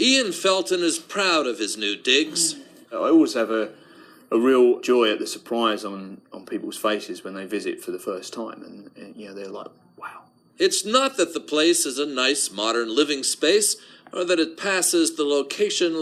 Ian Felton is proud of his new digs. I always have a real joy at the surprise on people's faces when they visit for the first time, and you know, they're like, wow. It's not that the place is a nice modern living space, or that it passes the location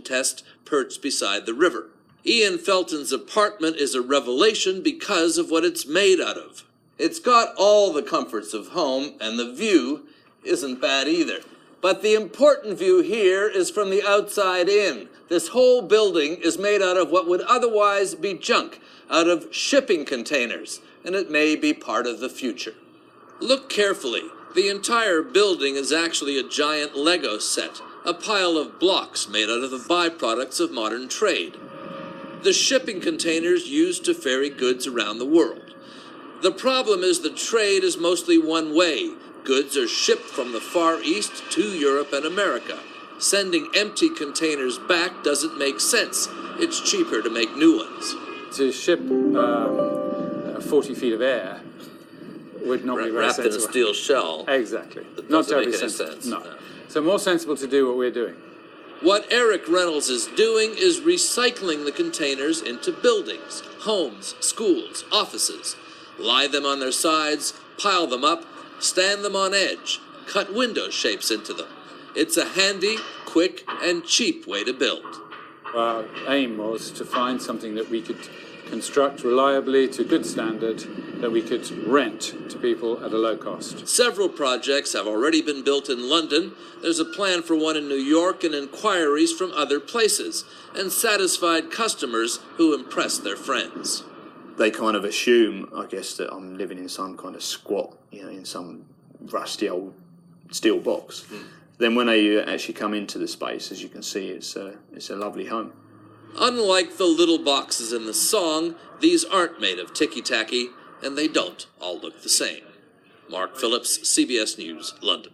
test perched beside the river. Ian Felton's apartment is a revelation because of what it's made out of. It's got all the comforts of home, and the view isn't bad either. But the important view here is from the outside in. This whole building is made out of what would otherwise be junk, out of shipping containers, and it may be part of the future. Look carefully. The entire building is actually a giant Lego set, a pile of blocks made out of the byproducts of modern trade. The shipping containers used to ferry goods around the world. The problem is the trade is mostly one way. Goods are shipped from the Far East to Europe and America. Sending empty containers back doesn't make sense. It's cheaper to make new ones. To ship 40 feet of air would not be very wrapped sensible. in a steel shell. Exactly. That Not doesn't terribly make any sensible. sense. No. So more sensible to do what we're doing. What Eric Reynolds is doing is recycling the containers into buildings, homes, schools, offices. Lie them on their sides, pile them up, stand them on edge, cut window shapes into them. It's a handy, quick, and cheap way to build. Our aim was to find something that we could construct reliably to good standard, that we could rent to people at a low cost. Several projects have already been built in London. There's a plan for one in New York and inquiries from other places, and satisfied customers who impress their friends. They kind of assume, I guess, that I'm living in some kind of squat, you know, in some rusty old steel box. Then when they actually come into the space, as you can see, it's a lovely home. Unlike the little boxes in the song, these aren't made of ticky-tacky, and they don't all look the same. Mark Phillips, CBS News, London.